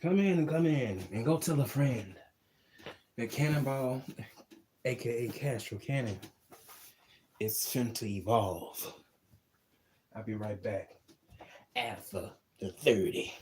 Come in, and go tell a friend that Cannonball, aka Castro Cannon, is soon to evolve. I'll be right back after the 30.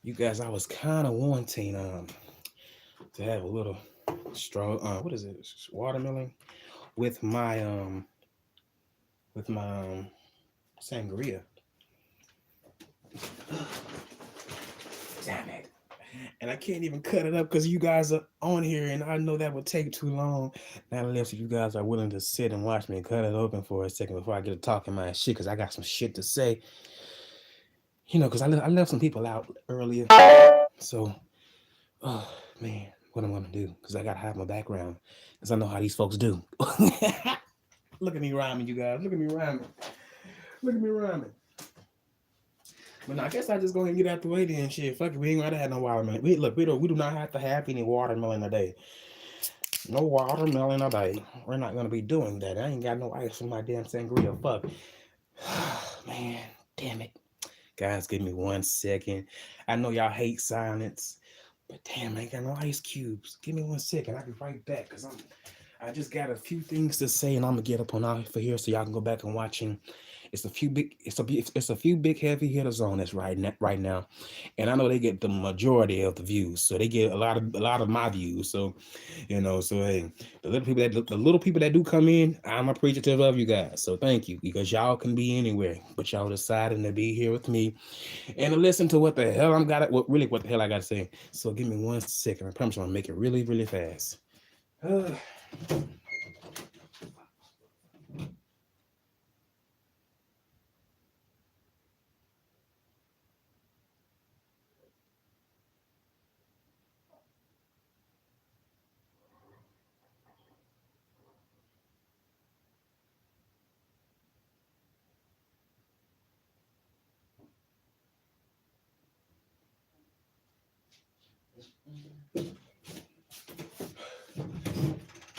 You guys, I was kind of wanting to have a little straw. What is it? Watermelon with my sangria. Damn it. And I can't even cut it up because you guys are on here, and I know that would take too long. Not unless you guys are willing to sit and watch me cut it open for a second before I get to talking my shit, because I got some shit to say. Because I left some people out earlier. So, oh, man, what I'm going to do, because I got to have my background, because I know how these folks do. Look at me rhyming, you guys. Look at me rhyming. Look at me rhyming. But no, I guess I just go ahead and get out the way then. Shit, fuck it. We ain't gotta have no watermelon. We do not have to have any watermelon today. No watermelon today. We're not gonna be doing that. I ain't got no ice in my damn sangria. Fuck. Man, damn it. Guys, give me 1 second. I know y'all hate silence, but damn, I ain't got no ice cubes. Give me 1 second. I'll be right back, because I just got a few things to say, and I'm gonna get up on out for here so y'all can go back and watching. It's a few big heavy hitters on this right now, and I know they get the majority of the views, so they get a lot of my views. So, so hey, the little people that do come in, I'm appreciative of you guys. So thank you, because y'all can be anywhere, but y'all deciding to be here with me and to listen to what the hell what the hell I got to say. So give me 1 second. I promise you, I'm gonna make it really really fast.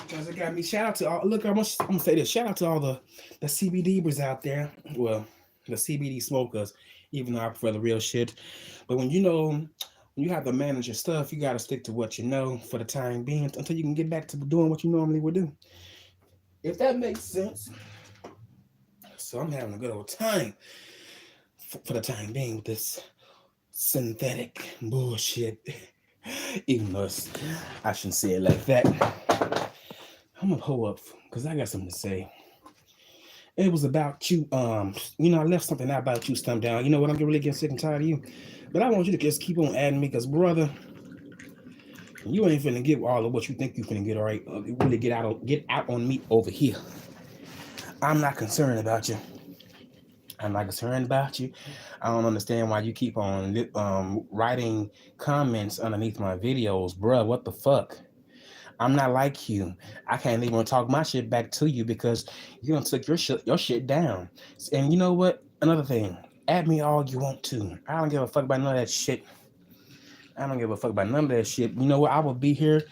Cause it got me. Shout out to all. Look, I'm gonna say this. Shout out to all the CBDers out there. Well, the CBD smokers. Even though I prefer the real shit, but when you have to manage your stuff, you got to stick to what you know for the time being until you can get back to doing what you normally would do. If that makes sense. So I'm having a good old time for the time being with this synthetic bullshit. Even though I shouldn't say it like that. I'm gonna pull up because I got something to say. It was about you. I left something out about you, Stump Down. You know what? I'm really getting sick and tired of you. But I want you to just keep on adding me, because brother, you ain't finna get all of what you think you finna get. All right, really get out on me over here. I'm not concerned about you. I'm not concerned about you. I don't understand why you keep on writing comments underneath my videos, bruh. What the fuck? I'm not like you. I can't even talk my shit back to you because you don't took your shit down. And you know what? Another thing, add me all you want to. I don't give a fuck about none of that shit. I don't give a fuck about none of that shit. You know what? I will be here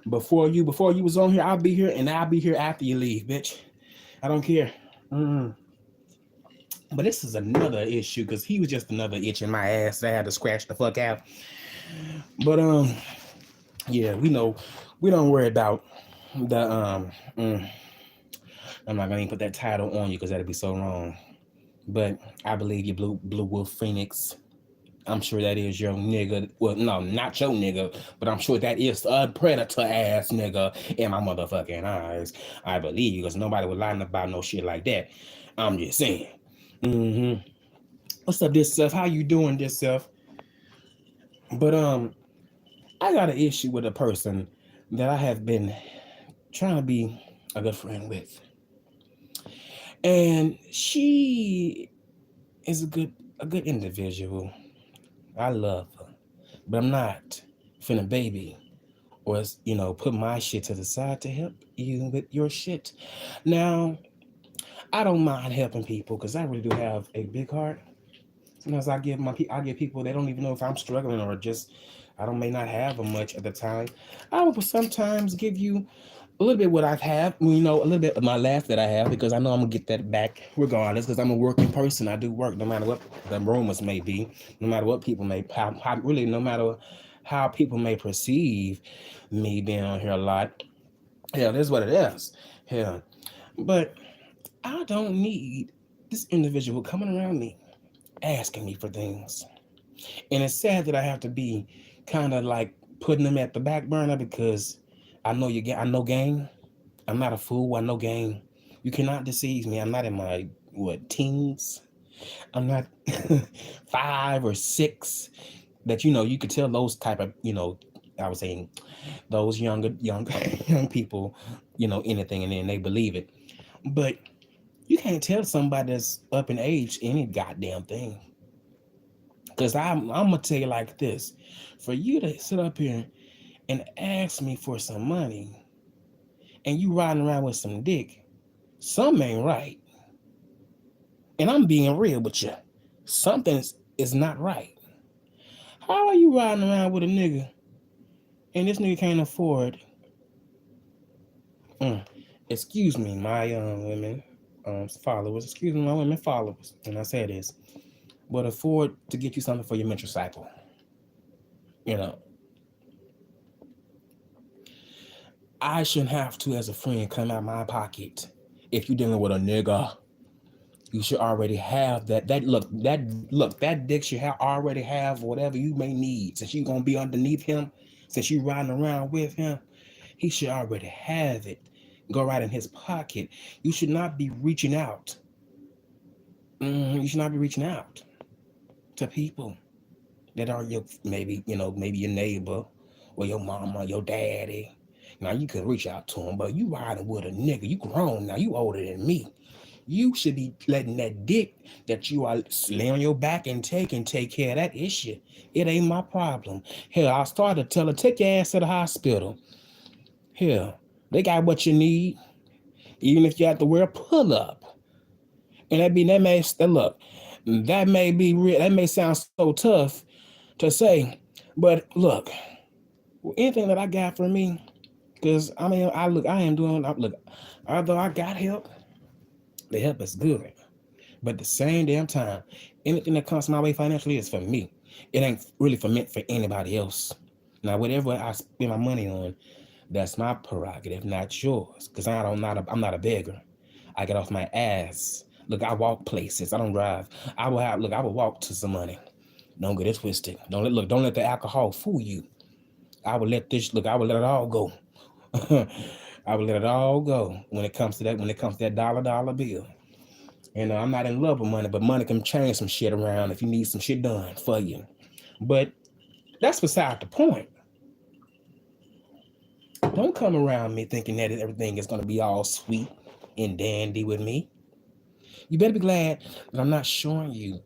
before you was on here. I'll be here, and I'll be here after you leave, bitch. I don't care. Mm. But this is another issue because he was just another itch in my ass that I had to scratch the fuck out. But yeah, we don't worry about the I'm not gonna even put that title on you because that'd be so wrong. But I believe you, Blue Wolf Phoenix. I'm sure that is your nigga. Well, no, not your nigga, but I'm sure that is a predator ass nigga in my motherfucking eyes. I believe you, because nobody would lie about no shit like that. I'm just saying. Mm-hmm. What's up, this self? How you doing, this self? But I got an issue with a person that I have been trying to be a good friend with, and she is a good individual. I love her, but I'm not finna baby or put my shit to the side to help you with your shit. Now, I don't mind helping people because I really do have a big heart. Sometimes I give people, they don't even know if I'm struggling or just I don't may not have much at the time. I will sometimes give you a little bit what I've had, a little bit of my laugh that I have, because I know I'm gonna get that back regardless, because I'm a working person. I do work no matter what the rumors may be, no matter what people may really no matter how people may perceive me being on here a lot. Hell, that's what it is. Hell. But I don't need this individual coming around me asking me for things. And it's sad that I have to be kind of like putting them at the back burner, because I know game. I'm not a fool. I know game. You cannot deceive me. I'm not in my teens. I'm not 5 or 6. That you could tell those type of I was saying those young young people anything, and then they believe it. But you can't tell somebody that's up in age any goddamn thing. Because I'm gonna tell you like this: for you to sit up here and ask me for some money, and you riding around with some dick, something ain't right. And I'm being real with you. Something is not right. How are you riding around with a nigga and this nigga can't afford? Mm, excuse me, my women followers. Excuse me, my women followers. And I say this, but afford to get you something for your menstrual cycle. You know, I shouldn't have to, as a friend, come out of my pocket. If you're dealing with a nigga, you should already have that. That dick should already have whatever you may need. Since you gonna be underneath him, since you riding around with him, he should already have it. Go right in his pocket. You should not be reaching out. You should not be reaching out to people that are maybe your neighbor or your mama, your daddy. Now you can reach out to him, but you riding with a nigga. You grown now. You older than me. You should be letting that dick that you are laying on your back and take care of that issue. It ain't my problem. Hell, I started to tell her, take your ass to the hospital. Hell, they got what you need. Even if you have to wear a pull up. And that may be real. That may sound so tough to say, but look, anything that I got for me, because I am doing. Look, although I got help, the help is good. But at the same damn time, anything that comes my way financially is for me. It ain't really meant for anybody else. Now, whatever I spend my money on, that's my prerogative, not yours. Because I'm not a beggar. I get off my ass. Look, I walk places. I don't drive. I will walk to some money. Don't get it twisted. Don't let the alcohol fool you. I will let it all go. I will let it all go when it comes to that dollar bill. I'm not in love with money, but money can change some shit around if you need some shit done for you. But that's beside the point. Don't come around me thinking that everything is going to be all sweet and dandy with me. You better be glad that I'm not showing you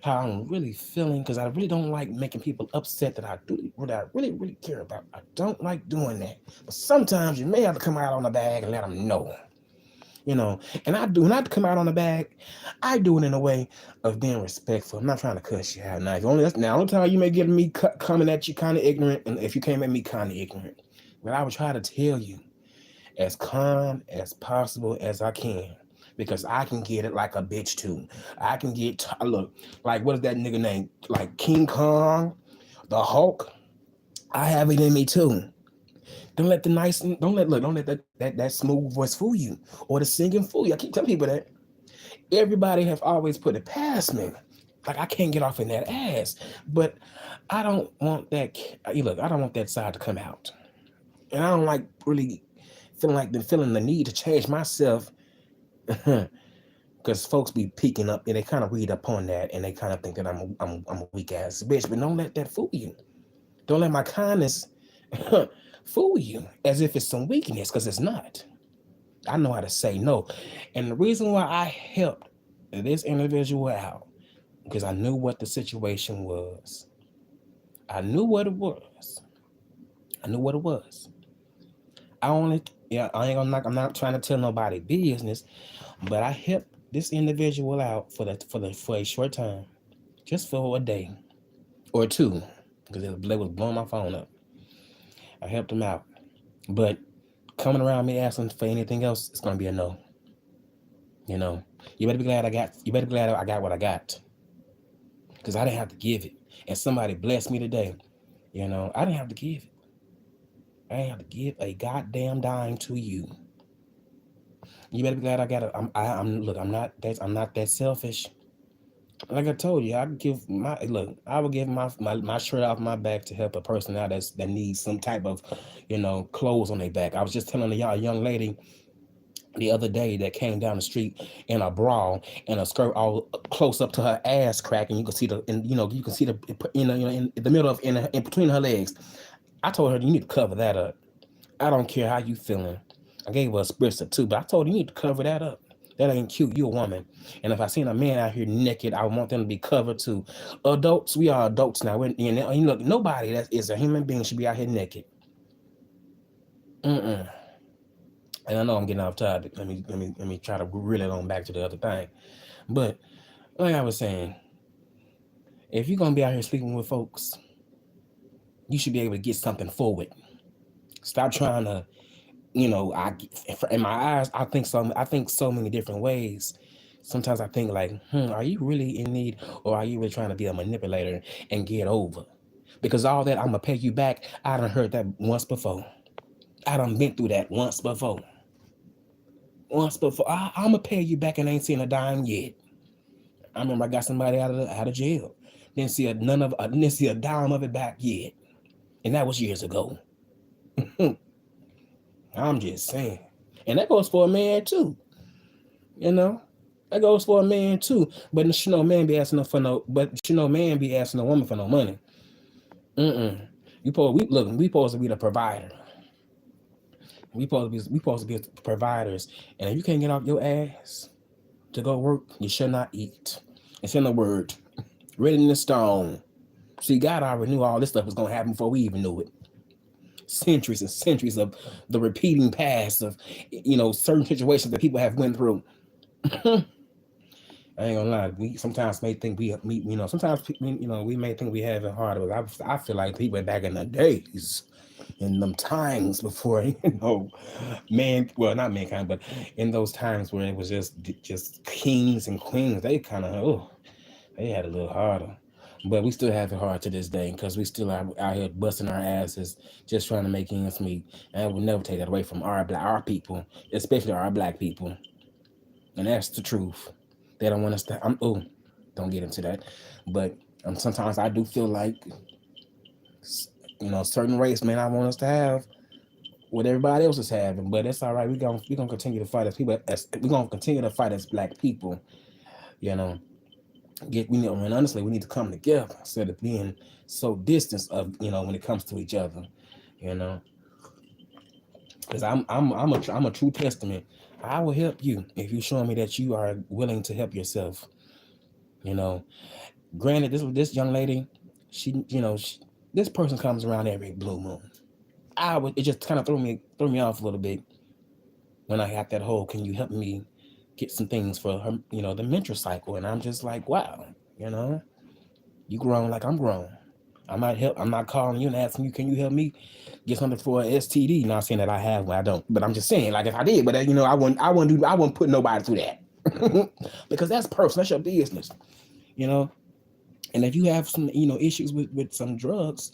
how I'm really feeling, because I really don't like making people upset that I do what I really, really care about. I don't like doing that. But sometimes you may have to come out on the bag and let them know. And I do not come out on the bag. I do it in a way of being respectful. I'm not trying to cuss you out. Now, only time you may get me coming at you kind of ignorant, and if you came at me kind of ignorant, but I would try to tell you as calm as possible as I can, because I can get it like a bitch too. I can look, like, what is that nigga name? Like King Kong, the Hulk. I have it in me too. Don't let that smooth voice fool you, or the singing fool you. I keep telling people that. Everybody have always put it past me. Like I can't get off in that ass. But I don't want that. Look, I don't want that side to come out, and I don't like really feeling the need to change myself. Because folks be peeking up and they kind of read up on that and they kind of think that I'm a weak ass bitch. But don't let that fool you. Don't let my kindness fool you as if it's some weakness, because it's not. I know how to say no. And the reason why I helped this individual out, because I knew what the situation was. I knew what it was. I knew what it was. I'm not trying to tell nobody business, but I helped this individual out for a short time, just for a day or two, because they was blowing my phone up. I helped him out, but coming around me asking for anything else, it's gonna be a no. You know, you better be glad I got. You better be glad I got what I got, because I didn't have to give it, and somebody blessed me today. I didn't have to give it. I didn't have to give a goddamn dime to you. You better be glad I got it. Look. I'm not that selfish. Like I told you, I would give my shirt off my back to help a person out that needs some type of, clothes on their back. I was just telling a young lady the other day that came down the street in a bra and a skirt all close up to her ass crack, and you can see in the middle of in between her legs. I told her, you need to cover that up. I don't care how you feeling. I gave her a spritzer too, but I told her, you need to cover that up. That ain't cute. You a woman. And if I seen a man out here naked, I want them to be covered too. Adults, we are adults now. Look, nobody that is a human being should be out here naked. And I know I'm getting off topic. Let me try to reel it on back to the other thing. But like I was saying, if you're gonna be out here sleeping with folks, you should be able to get something for it. Stop trying to, in my eyes, I think so many different ways. Sometimes I think like, are you really in need, or are you really trying to be a manipulator and get over? Because all that I'm gonna pay you back, I done heard that once before. I done been through that once before. I'm gonna pay you back and ain't seen a dime yet. I remember I got somebody out of jail. Didn't see a dime of it back yet, and that was years ago. I'm just saying, and that goes for a man too. That goes for a man too. But man be asking for no. But man be asking a woman for no money. We supposed to be the provider. We supposed to be providers. And if you can't get off your ass to go work, you should not eat. It's in the word, written in the stone. See, God already knew all this stuff was gonna happen before we even knew it. Centuries and centuries of the repeating past of, certain situations that people have went through. I ain't gonna lie. We sometimes may think sometimes we may think we have it harder. But I feel like people back in the days, in them times before, not mankind, but in those times where it was just kings and queens, they kind of they had a little harder. But we still have it hard to this day, because we still are out here busting our asses just trying to make ends meet. And I will never take that away from our people, especially our black people. And that's the truth. They don't want us to. Don't get into that. But sometimes I do feel like, certain race may not want us to have what everybody else is having. But it's all right. We're gonna continue to fight as people. We're gonna continue to fight as black people. And honestly, we need to come together instead of being so distant when it comes to each other. Because I'm a true testament. I will help you if you show me that you are willing to help yourself. Granted, this young lady, this person comes around every blue moon. It just kind of threw me off a little bit when I got that whole, can you help me get some things for her, the menstrual cycle? And I'm just like, wow, you grown like I'm grown. I'm not calling you and asking you, can you help me get something for an STD? Not saying that I have one, I don't. But I'm just saying, like, if I did, but I wouldn't put nobody through that. Because that's personal, that's your business. And if you have some, issues with some drugs,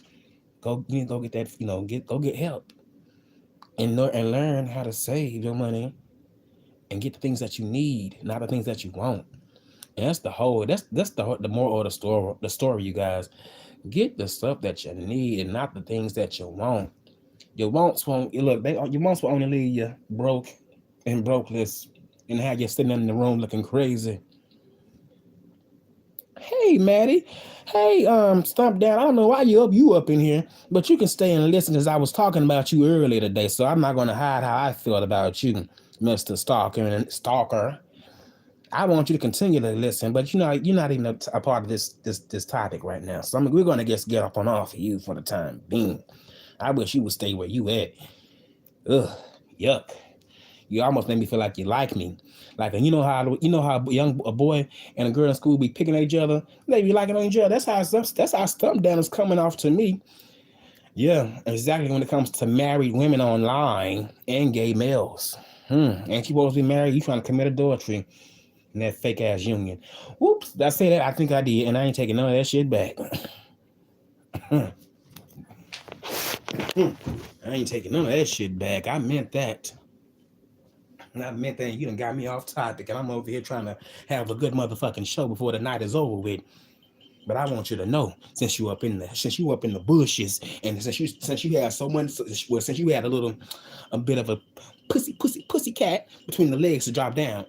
go get that, go get help. And learn how to save your money and get the things that you need, not the things that you want. And that's the moral of the story, you guys. Get the stuff that you need and not the things that you want. Your wants won't look. Your wants will only leave you broke and brokeless, and have you sitting in the room looking crazy. Hey, Maddie. Hey, Stump Down. I don't know why you up in here, but you can stay and listen as I was talking about you earlier today. So I'm not going to hide how I feel about you, Mister Stalker. I want you to continue to listen, but you're not even a part of this topic right now. So we're going to just get up on off of you for the time being. I wish you would stay where you at. Ugh, yuck. You almost made me feel like you like me. Like, you know how a boy and a girl in school be picking at each other. They be liking on each other. That's how Stump Down is coming off to me. Yeah, exactly. When it comes to married women online and gay males. Ain't you supposed to be married? You trying to commit adultery in that fake ass union. Whoops, did I say that? I think I did, and I ain't taking none of that shit back. I ain't taking none of that shit back. I meant that. I meant that. You done got me off topic, and I'm over here trying to have a good motherfucking show before the night is over with. But I want you to know, since you up in the bushes, and since you had so much, well, since you had a bit of a pussy cat between the legs to drop down.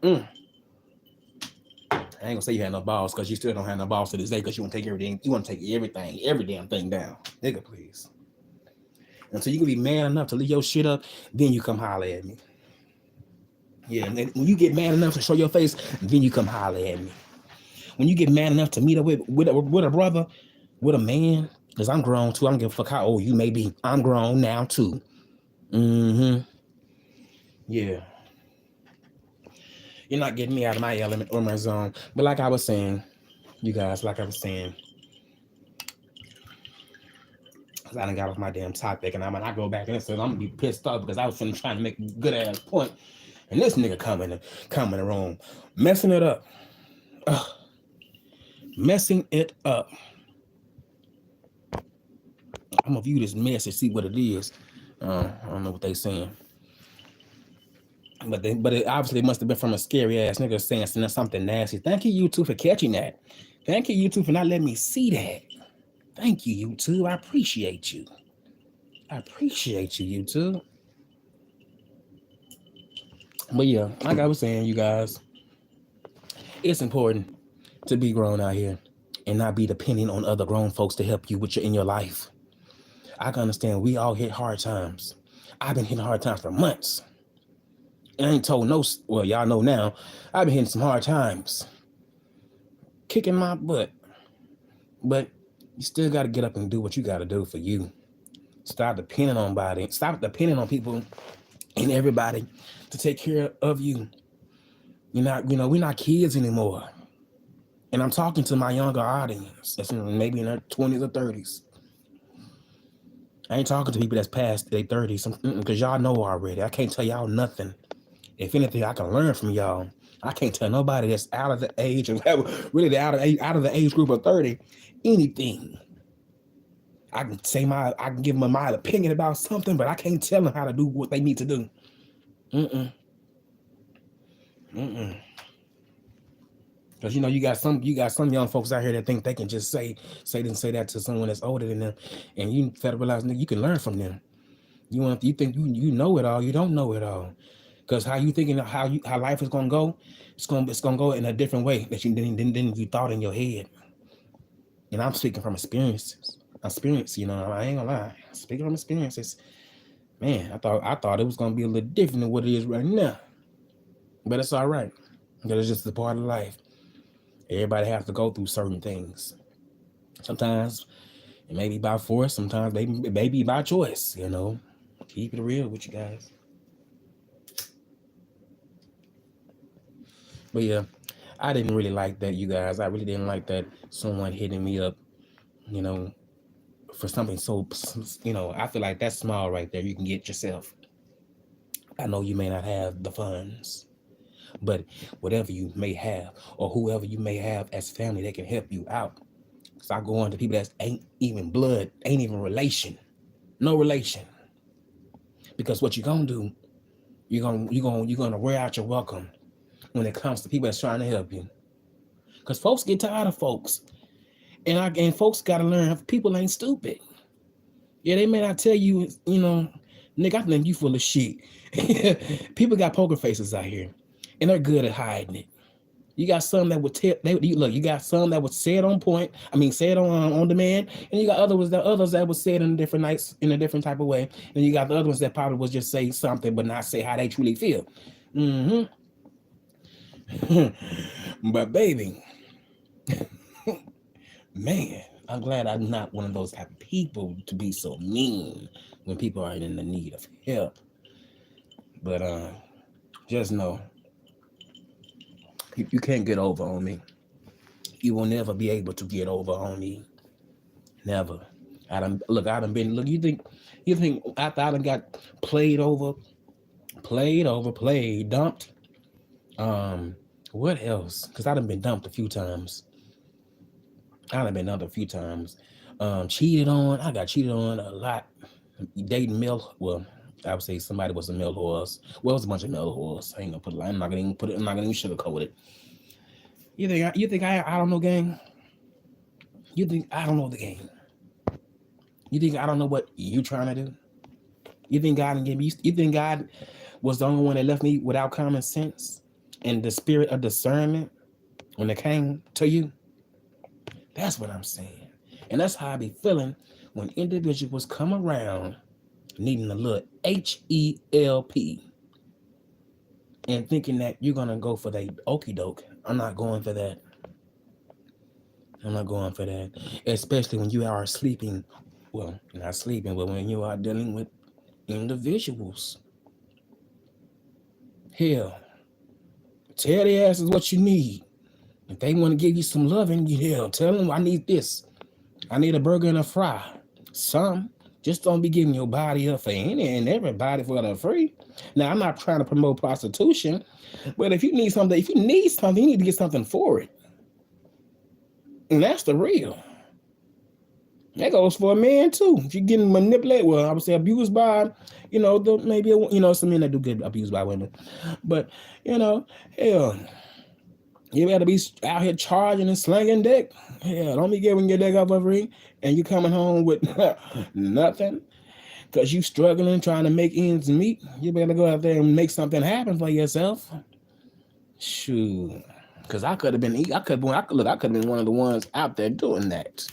I ain't gonna say you had no balls, because you still don't have no balls to this day, because you want to take everything. You want to take every damn thing down, nigga. Please. And so you can be man enough to leave your shit up, then you come holler at me. Yeah, and then when you get mad enough to show your face, then you come holler at me. When you get mad enough to meet up with a brother, with a man, because I'm grown too. I don't give a fuck how old you may be. I'm grown now too. Yeah. You're not getting me out of my element or my zone. But like I was saying, you guys, I done got off my damn topic, and when I go back and listen, I'm gonna be pissed off because I was trying to make a good ass point, and this nigga come in the room, messing it up. Ugh. Messing it up. I'm gonna view this mess and see what it is. I don't know what they saying, but it obviously must have been from a scary ass nigga saying something nasty. Thank you, YouTube, for catching that. Thank you, YouTube, for not letting me see that. Thank you, YouTube. I appreciate you. YouTube. But yeah, like I was saying, you guys, it's important to be grown out here and not be depending on other grown folks to help you in your life. I can understand we all hit hard times. I've been hitting hard times for months. And I ain't told well, y'all know now, I've been hitting some hard times. Kicking my butt. But you still got to get up and do what you got to do for you. Stop depending on people and everybody to take care of you. We're not kids anymore. And I'm talking to my younger audience that's maybe in their 20s or 30s. I ain't talking to people that's past their 30s, because y'all know already. I can't tell y'all nothing. If anything, I can learn from y'all. I can't tell nobody that's out of the age of really out of the age group of 30 anything. I can give them my opinion about something, but I can't tell them how to do what they need to do. Because you got some young folks out here that think they can just say that to someone that's older than them, and you gotta realize you can learn from them. You think you know it all, you don't know it all. Because how you thinking how life is gonna go, it's gonna go in a different way that you than you thought in your head. And I'm speaking from experience. I ain't gonna lie. Speaking from experiences, man, I thought it was gonna be a little different than what it is right now. But it's all right. Because it's just a part of life. Everybody has to go through certain things. Sometimes it may be by force. Sometimes it may be by choice. Keep it real with you guys. But yeah, I didn't really like that, you guys. I really didn't like that someone hitting me up, for something so, I feel like that's small right there. You can get yourself. I know you may not have the funds, but whatever you may have or whoever you may have as family, they can help you out. So I go on to people that ain't even blood, ain't even relation, no relation. Because what you're gonna do, you're gonna wear out your welcome when it comes to people that's trying to help you. Because folks get tired of folks. And folks got to learn people ain't stupid. Yeah, they may not tell you, nigga, I think you full of shit. People got poker faces out here, and they're good at hiding it. You got some that would tell. Look. You got some that would say it on point. I mean, say it on demand, and you got others that would say it in a different nights in a different type of way. And you got the other ones that probably would just say something but not say how they truly feel. Mm-hmm. But baby, man, I'm glad I'm not one of those type of people to be so mean when people are in the need of help. But just know, you can't get over on me. You will never be able to get over on me. Never. I done been. Look, you think after I done got played, dumped. What else? Because I done been dumped a few times. I done been dumped a few times. Cheated on. I got cheated on a lot. Dating male. Well, I would say somebody was a male horse. Well, it was a bunch of male horse. I ain't gonna put it. I'm not gonna even put it. I'm not gonna even sugarcoat it. You think I don't know gang? You think I don't know the game? You think I don't know what you trying to do? You think God didn't give me? You think God was the only one that left me without common sense and the spirit of discernment when it came to you? That's what I'm saying. And that's how I be feeling when individuals come around needing a little HELP and thinking that you're going to go for the okie doke. I'm not going for that. I'm not going for that. Especially when you are sleeping. Well, not sleeping, but when you are dealing with individuals. Hell, tell their asses what you need. If they want to give you some loving, tell them I need this. I need a burger and a fry. Some. Just don't be giving your body up for any and everybody for the free. Now, I'm not trying to promote prostitution, but if you need something, you need to get something for it. And that's the real. That goes for a man too. If you're getting manipulated, well, I would say abused by, some men that do get abused by women. But, hell, you better be out here charging and slinging dick. Hell, don't be giving your dick up for free and you coming home with nothing because you struggling trying to make ends meet. You better go out there and make something happen for yourself. Shoot. Because I could have been one of the ones out there doing that.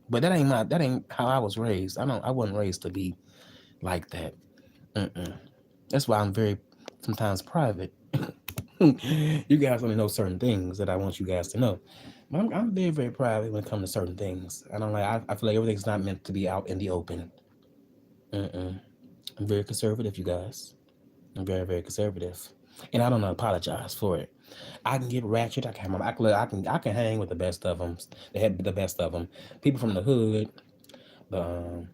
But that ain't how I was raised. I wasn't raised to be like that. That's why I'm very sometimes private. You guys only know certain things that I want you guys to know. But I'm very, very private when it comes to certain things. I feel like everything's not meant to be out in the open. I'm very conservative, you guys. I'm very, very conservative. And I don't apologize for it. I can get ratchet. I can hang with the best of them. They have the best of them. People from the hood, the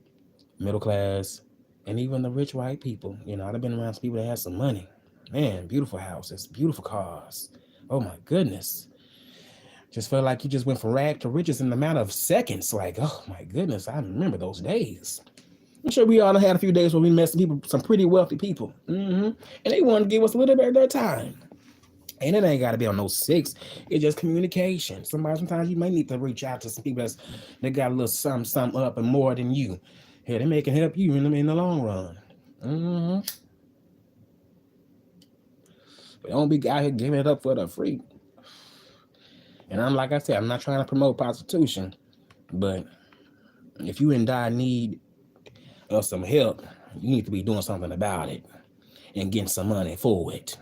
middle class, and even the rich white people. I've been around some people that have some money. Man, beautiful houses, beautiful cars. Oh my goodness. Just felt like you just went from rag to riches in a matter of seconds. Like, oh my goodness, I remember those days. I'm sure we all had a few days where we met some pretty wealthy people. And they wanted to give us a little bit of their time. And it ain't got to be on no 6. It's just communication. Sometimes you might need to reach out to some people that got a little something up and more than you. Hey, they may can help you in the long run. But don't be out here giving it up for the free. And like I said, I'm not trying to promote prostitution. But if you in dire need of some help, you need to be doing something about it and getting some money for it.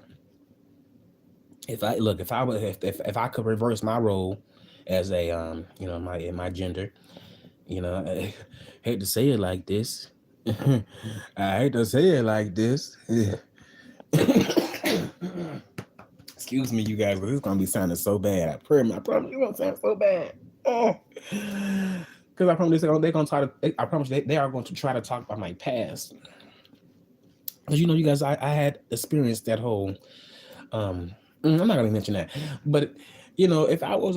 If I could reverse my role as a my gender, I hate to say it like this. Excuse me, you guys, but this is gonna be sounding so bad. I promise it won't sound so bad. Because I promise they're gonna try to. I promise they are going to try to talk about my past. Because you guys, I had experienced that whole. I'm not gonna mention that, but if I was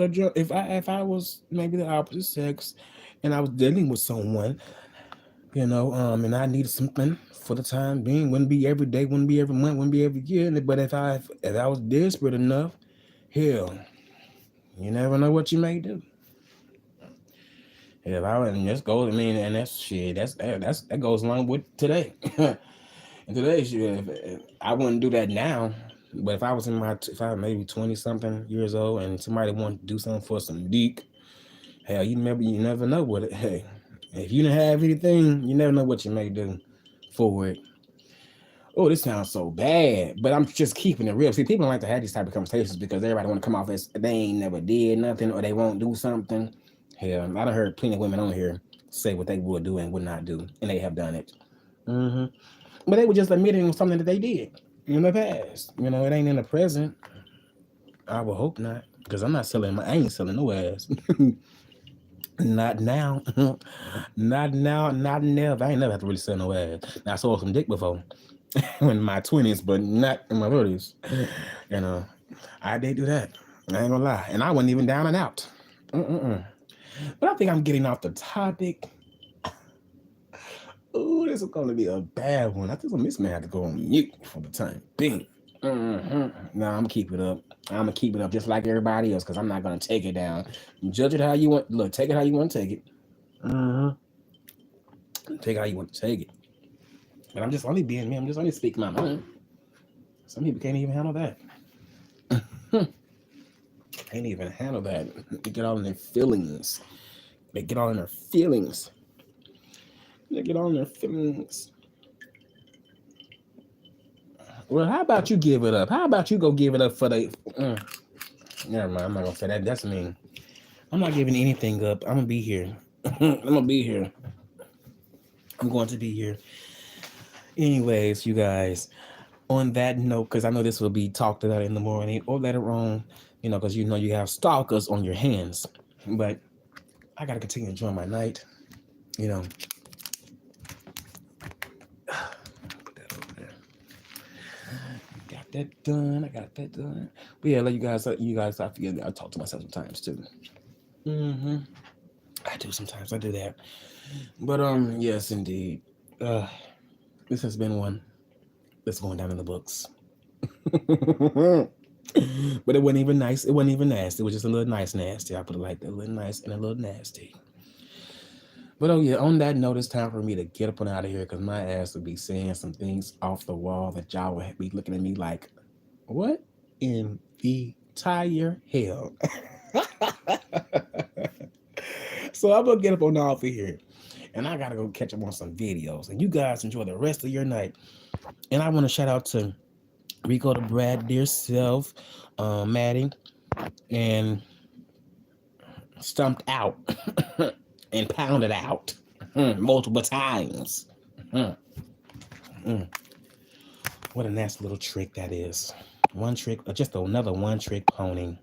maybe the opposite sex, and I was dealing with someone, and I needed something for the time being, wouldn't be every day, wouldn't be every month, wouldn't be every year. But if I was desperate enough, hell, You never know what you may do. If I and this goes, I mean, and that's shit. That goes along with today. And today, shit, if I wouldn't do that now. But if I was if I was maybe 20 something years old and somebody wanted to do something for some dick, hell, you never know what it. Hey, if you didn't have anything, you never know what you may do for it. Oh, this sounds so bad, but I'm just keeping it real. See, people don't like to have these type of conversations because everybody want to come off as they ain't never did nothing or they won't do something. Hell, I done heard plenty of women on here say what they would do and would not do, and they have done it. Mm-hmm. But they were just admitting something that they did in the past. You know, it ain't in the present. I would hope not, because I ain't selling no ass. Not now. Not now, not never. I ain't never have to really sell no ass. Now, I sold some dick before in my 20s, but not in my 30s. You know, I did do that. I ain't gonna lie. And I wasn't even down and out. Mm-mm-mm. But I think I'm getting off the topic. Ooh, this is gonna be a bad one. I think this man had to go on mute for the time being. Mm-hmm. Nah, I'm gonna keep it up. I'm gonna keep it up just like everybody else because I'm not gonna take it down. Judge it how you want. Look, take it how you want to take it. Mm-hmm. Take it how you want to take it. But I'm just only being me. I'm just only speaking my mind. Some people can't even handle that. Can't even handle that. They get all in their feelings. They get all in their feelings. They get all in their feelings. Well, how about you give it up? How about you go give it up for the... Never mind, I'm not going to say that. That's mean. I'm not giving anything up. I'm going to be here. I'm going to be here. I'm going to be here. Anyways, you guys, on that note, because I know this will be talked about in the morning or later on, you know, because you know you have stalkers on your hands. But I got to continue enjoying my night, you know. Put that over there. Got that done. I got that done. But yeah, like you guys, I forget. I talk to myself sometimes too. Mm-hmm. I do sometimes. I do that. But yes, indeed. This has been one that's going down in the books. But it wasn't even nice. It wasn't even nasty. It was just a little nice nasty. I put it like that, a little nice and a little nasty. But oh yeah, on that note, it's time for me to get up and out of here because my ass would be saying some things off the wall that y'all would be looking at me like, what in the entire hell? So I'm gonna get up on off of here. And I gotta go catch up on some videos. And you guys enjoy the rest of your night. And I want to shout out to Rico the Brad, dear self, Maddie, and Stumped Out and Pounded Out multiple times. What a nasty little trick that is. One trick, just another one trick pony.